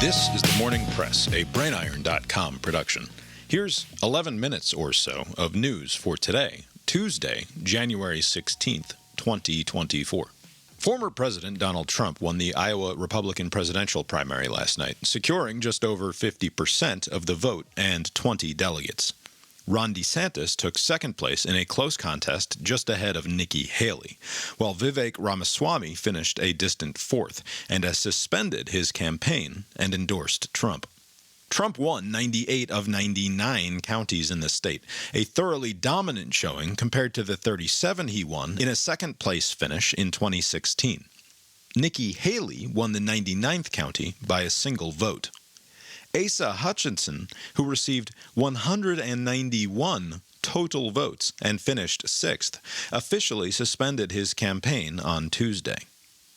This is The Morning Press, a BrainIron.com production. Here's 11 minutes or so of news for today, Tuesday, January 16th, 2024. Former President Donald Trump won the Iowa Republican presidential primary last night, securing just over 50% of the vote and 20 delegates. Ron DeSantis took second place in a close contest just ahead of Nikki Haley, while Vivek Ramaswamy finished a distant fourth and has suspended his campaign and endorsed Trump. Trump won 98 of 99 counties in the state, a thoroughly dominant showing compared to the 37 he won in a second-place finish in 2016. Nikki Haley won the 99th county by a single vote. Asa Hutchinson, who received 191 total votes and finished sixth, officially suspended his campaign on Tuesday.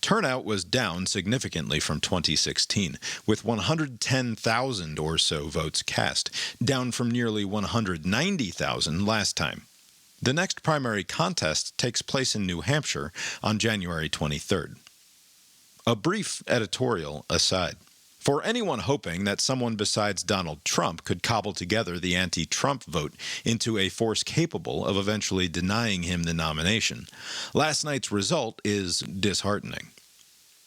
Turnout was down significantly from 2016, with 110,000 or so votes cast, down from nearly 190,000 last time. The next primary contest takes place in New Hampshire on January 23rd. A brief editorial aside. For anyone hoping that someone besides Donald Trump could cobble together the anti-Trump vote into a force capable of eventually denying him the nomination, last night's result is disheartening.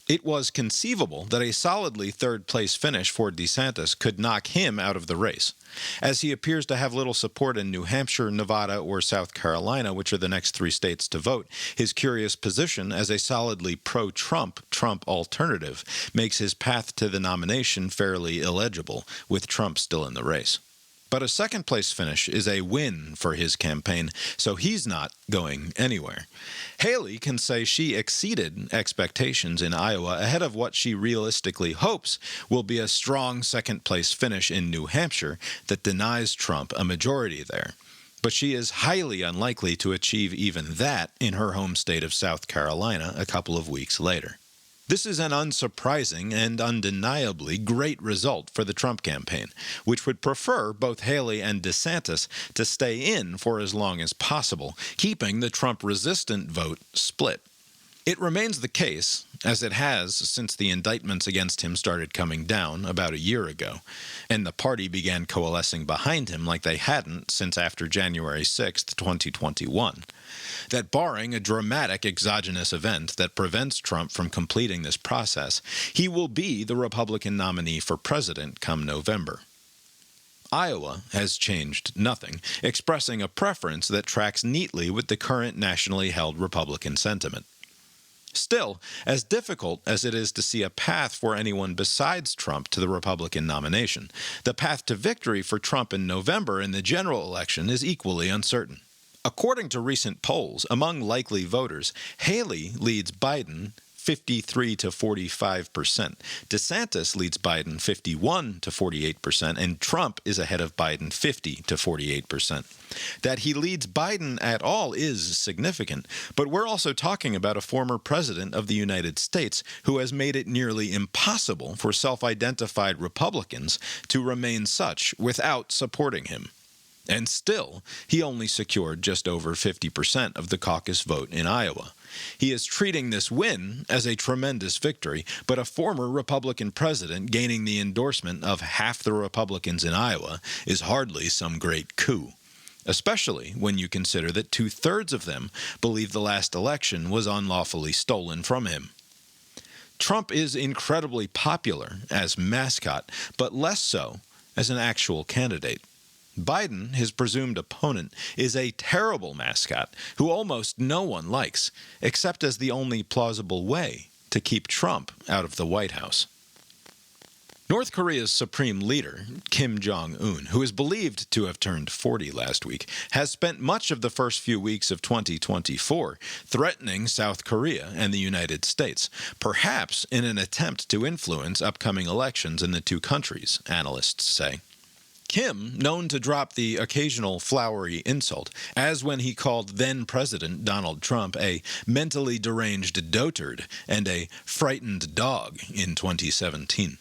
It was conceivable that a solidly third-place finish for DeSantis could knock him out of the race, as he appears to have little support in New Hampshire, Nevada, or South Carolina, which are the next three states to vote. His curious position as a solidly pro-Trump alternative makes his path to the nomination fairly illegible, with Trump still in the race. But a second-place finish is a win for his campaign, so he's not going anywhere. Haley can say she exceeded expectations in Iowa ahead of what she realistically hopes will be a strong second-place finish in New Hampshire that denies Trump a majority there. But she is highly unlikely to achieve even that in her home state of South Carolina a couple of weeks later. This is an unsurprising and undeniably great result for the Trump campaign, which would prefer both Haley and DeSantis to stay in for as long as possible, keeping the Trump-resistant vote split. It remains the case, as it has since the indictments against him started coming down about a year ago, and the party began coalescing behind him like they hadn't since after January 6, 2021, that barring a dramatic exogenous event that prevents Trump from completing this process, he will be the Republican nominee for president come November. Iowa has changed nothing, expressing a preference that tracks neatly with the current nationally held Republican sentiment. Still, as difficult as it is to see a path for anyone besides Trump to the Republican nomination, the path to victory for Trump in November in the general election is equally uncertain. According to recent polls, among likely voters, Haley leads Biden 53 to 45%. DeSantis leads Biden 51 to 48%, and Trump is ahead of Biden 50 to 48%. That he leads Biden at all is significant, but we're also talking about a former president of the United States who has made it nearly impossible for self-identified Republicans to remain such without supporting him. And still, he only secured just over 50% of the caucus vote in Iowa. He is treating this win as a tremendous victory, but a former Republican president gaining the endorsement of half the Republicans in Iowa is hardly some great coup, especially when you consider that two-thirds of them believe the last election was unlawfully stolen from him. Trump is incredibly popular as mascot, but less so as an actual candidate. Biden, his presumed opponent, is a terrible mascot who almost no one likes, except as the only plausible way to keep Trump out of the White House. North Korea's supreme leader, Kim Jong-un, who is believed to have turned 40 last week, has spent much of the first few weeks of 2024 threatening South Korea and the United States, perhaps in an attempt to influence upcoming elections in the two countries, analysts say. Kim, known to drop the occasional flowery insult, as when he called then-President Donald Trump a mentally deranged dotard and a frightened dog in 2017.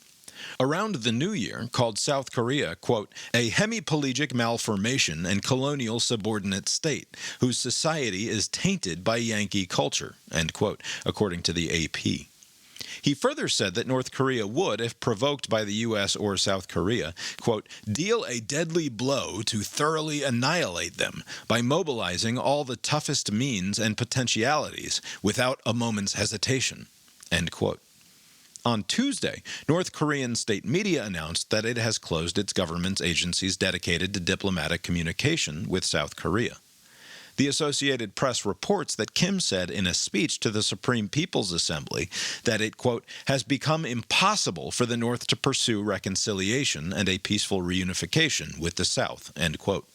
Around the new year, called South Korea, quote, a hemiplegic malformation and colonial subordinate state, whose society is tainted by Yankee culture, end quote, according to the AP. He further said that North Korea would, if provoked by the U.S. or South Korea, quote, deal a deadly blow to thoroughly annihilate them by mobilizing all the toughest means and potentialities without a moment's hesitation, end quote. On Tuesday, North Korean state media announced that it has closed its government's agencies dedicated to diplomatic communication with South Korea. The Associated Press reports that Kim said in a speech to the Supreme People's Assembly that it, quote, has become impossible for the North to pursue reconciliation and a peaceful reunification with the South, end quote.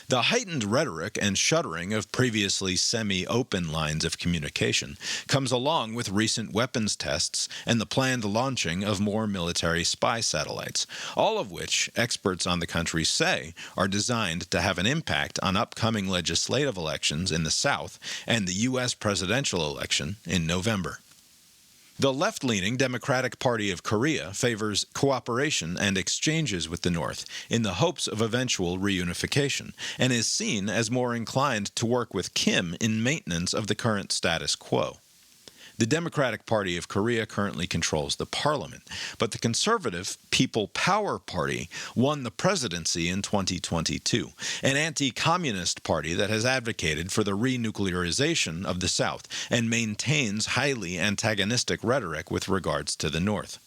The heightened rhetoric and shuttering of previously semi-open lines of communication comes along with recent weapons tests and the planned launching of more military spy satellites, all of which experts on the country say are designed to have an impact on upcoming legislative elections in the South and the U.S. presidential election in November. The left-leaning Democratic Party of Korea favors cooperation and exchanges with the North in the hopes of eventual reunification, and is seen as more inclined to work with Kim in maintenance of the current status quo. The Democratic Party of Korea currently controls the parliament, but the conservative People Power Party won the presidency in 2022, an anti-communist party that has advocated for the renuclearization of the South and maintains highly antagonistic rhetoric with regards to the North.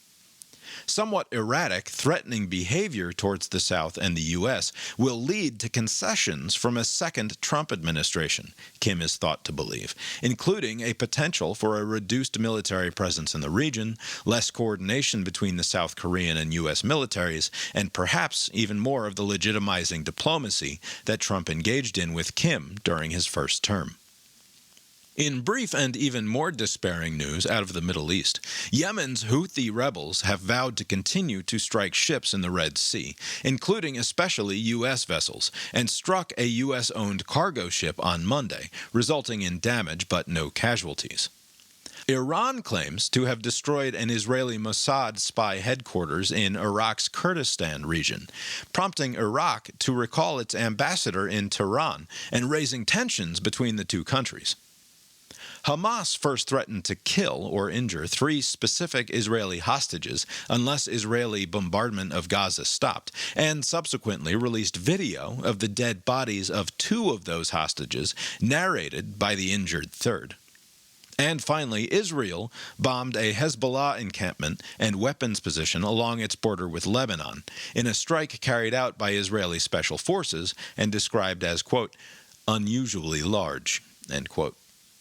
Somewhat erratic, threatening behavior towards the South and the U.S. will lead to concessions from a second Trump administration, Kim is thought to believe, including a potential for a reduced military presence in the region, less coordination between the South Korean and U.S. militaries, and perhaps even more of the legitimizing diplomacy that Trump engaged in with Kim during his first term. In brief and even more despairing news out of the Middle East, Yemen's Houthi rebels have vowed to continue to strike ships in the Red Sea, including especially U.S. vessels, and struck a U.S.-owned cargo ship on Monday, resulting in damage but no casualties. Iran claims to have destroyed an Israeli Mossad spy headquarters in Iraq's Kurdistan region, prompting Iraq to recall its ambassador in Tehran and raising tensions between the two countries. Hamas first threatened to kill or injure 3 specific Israeli hostages unless Israeli bombardment of Gaza stopped, and subsequently released video of the dead bodies of 2 of those hostages, narrated by the injured third. And finally, Israel bombed a Hezbollah encampment and weapons position along its border with Lebanon, in a strike carried out by Israeli special forces and described as, quote, unusually large, end quote.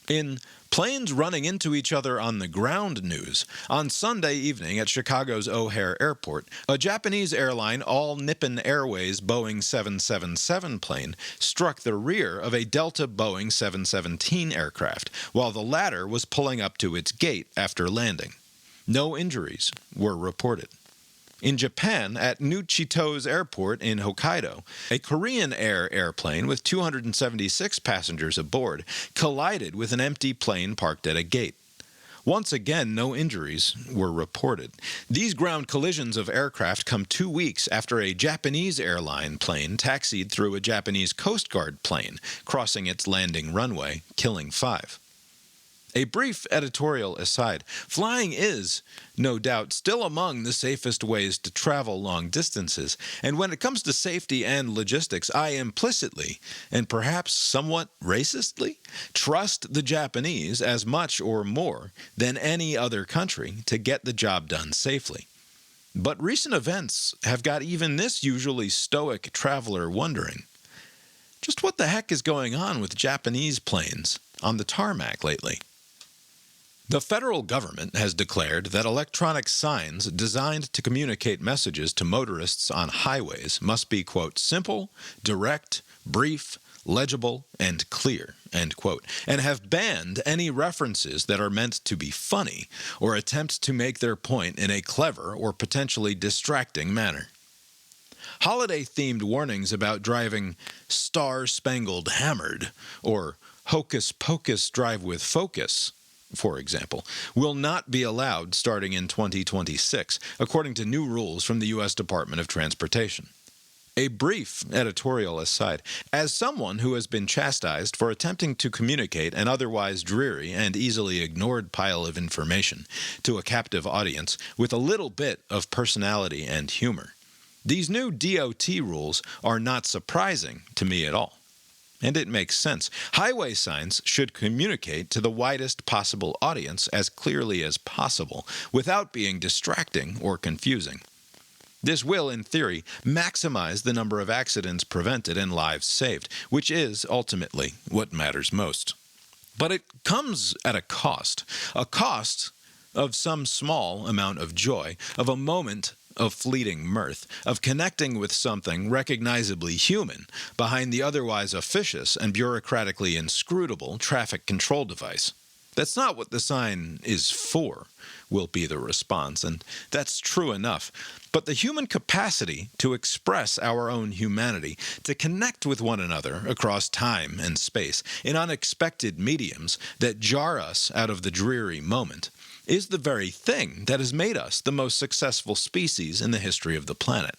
In planes running into each other on the ground news, on Sunday evening at Chicago's O'Hare Airport, a Japanese airline All Nippon Airways Boeing 777 plane struck the rear of a Delta Boeing 717 aircraft, while the latter was pulling up to its gate after landing. No injuries were reported. In Japan, at Nuchito's Airport in Hokkaido, a Korean Air airplane with 276 passengers aboard collided with an empty plane parked at a gate. Once again, no injuries were reported. These ground collisions of aircraft come 2 weeks after a Japanese airline plane taxied through a Japanese Coast Guard plane, crossing its landing runway, killing 5. A brief editorial aside, flying is, no doubt, still among the safest ways to travel long distances, and when it comes to safety and logistics, I implicitly, and perhaps somewhat racistly, trust the Japanese as much or more than any other country to get the job done safely. But recent events have got even this usually stoic traveler wondering, just what the heck is going on with Japanese planes on the tarmac lately? The federal government has declared that electronic signs designed to communicate messages to motorists on highways must be, quote, simple, direct, brief, legible, and clear, end quote, and have banned any references that are meant to be funny or attempt to make their point in a clever or potentially distracting manner. Holiday-themed warnings about driving star-spangled hammered or hocus-pocus drive with focus, for example, will not be allowed starting in 2026, according to new rules from the U.S. Department of Transportation. A brief editorial aside, as someone who has been chastised for attempting to communicate an otherwise dreary and easily ignored pile of information to a captive audience with a little bit of personality and humor, these new DOT rules are not surprising to me at all. And it makes sense. Highway signs should communicate to the widest possible audience as clearly as possible without being distracting or confusing. This will, in theory, maximize the number of accidents prevented and lives saved, which is, ultimately, what matters most. But it comes at a cost of some small amount of joy, of a moment of fleeting mirth, of connecting with something recognizably human behind the otherwise officious and bureaucratically inscrutable traffic control device. That's not what the sign is for, will be the response, and that's true enough. But the human capacity to express our own humanity, to connect with one another across time and space in unexpected mediums that jar us out of the dreary moment, is the very thing that has made us the most successful species in the history of the planet.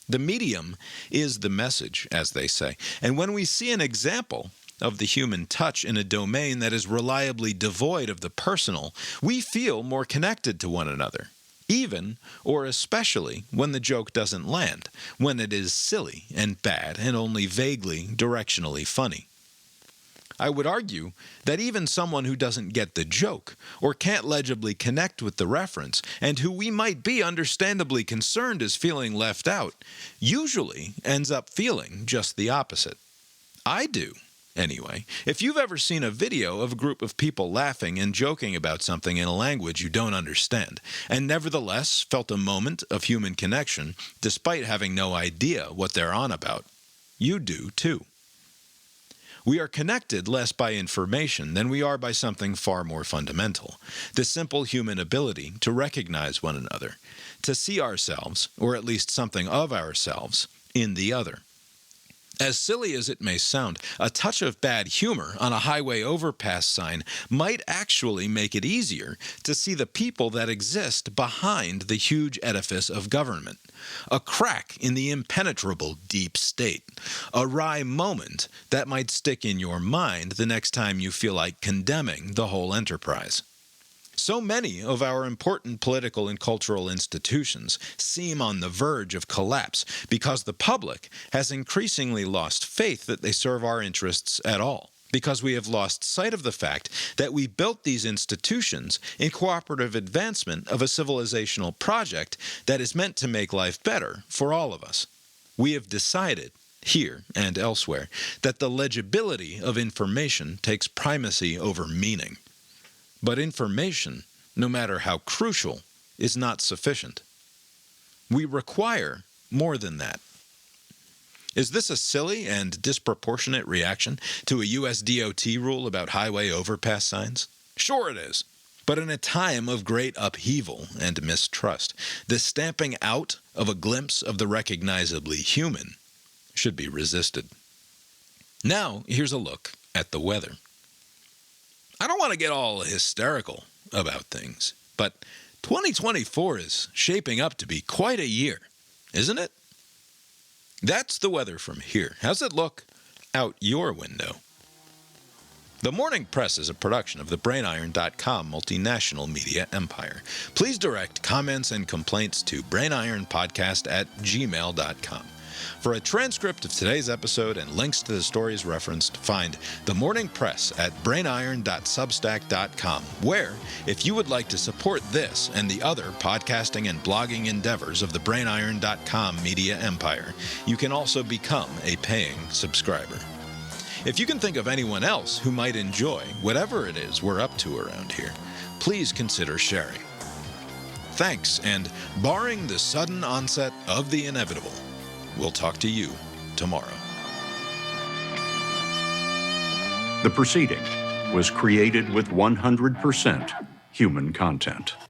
The medium is the message, as they say, and when we see an example of the human touch in a domain that is reliably devoid of the personal, we feel more connected to one another, even or especially when the joke doesn't land, when it is silly and bad and only vaguely directionally funny. I would argue that even someone who doesn't get the joke or can't legibly connect with the reference and who we might be understandably concerned is feeling left out usually ends up feeling just the opposite. I do. Anyway, if you've ever seen a video of a group of people laughing and joking about something in a language you don't understand, and nevertheless felt a moment of human connection despite having no idea what they're on about, you do too. We are connected less by information than we are by something far more fundamental, the simple human ability to recognize one another, to see ourselves, or at least something of ourselves, in the other. As silly as it may sound, a touch of bad humor on a highway overpass sign might actually make it easier to see the people that exist behind the huge edifice of government. A crack in the impenetrable deep state. A wry moment that might stick in your mind the next time you feel like condemning the whole enterprise. So many of our important political and cultural institutions seem on the verge of collapse because the public has increasingly lost faith that they serve our interests at all, because we have lost sight of the fact that we built these institutions in cooperative advancement of a civilizational project that is meant to make life better for all of us. We have decided, here and elsewhere, that the legibility of information takes primacy over meaning. But information, no matter how crucial, is not sufficient. We require more than that. Is this a silly and disproportionate reaction to a US DOT rule about highway overpass signs? Sure it is. But in a time of great upheaval and mistrust, the stamping out of a glimpse of the recognizably human should be resisted. Now, here's a look at the weather. I don't want to get all hysterical about things, but 2024 is shaping up to be quite a year, isn't it? That's the weather from here. How's it look out your window? The Morning Press is a production of the BrainIron.com multinational media empire. Please direct comments and complaints to brainironpodcast@gmail.com. For a transcript of today's episode and links to the stories referenced, find The Morning Press at brainiron.substack.com, where, if you would like to support this and the other podcasting and blogging endeavors of the brainiron.com media empire, you can also become a paying subscriber. If you can think of anyone else who might enjoy whatever it is we're up to around here, please consider sharing. Thanks, and barring the sudden onset of the inevitable, we'll talk to you tomorrow. The proceeding was created with 100% human content.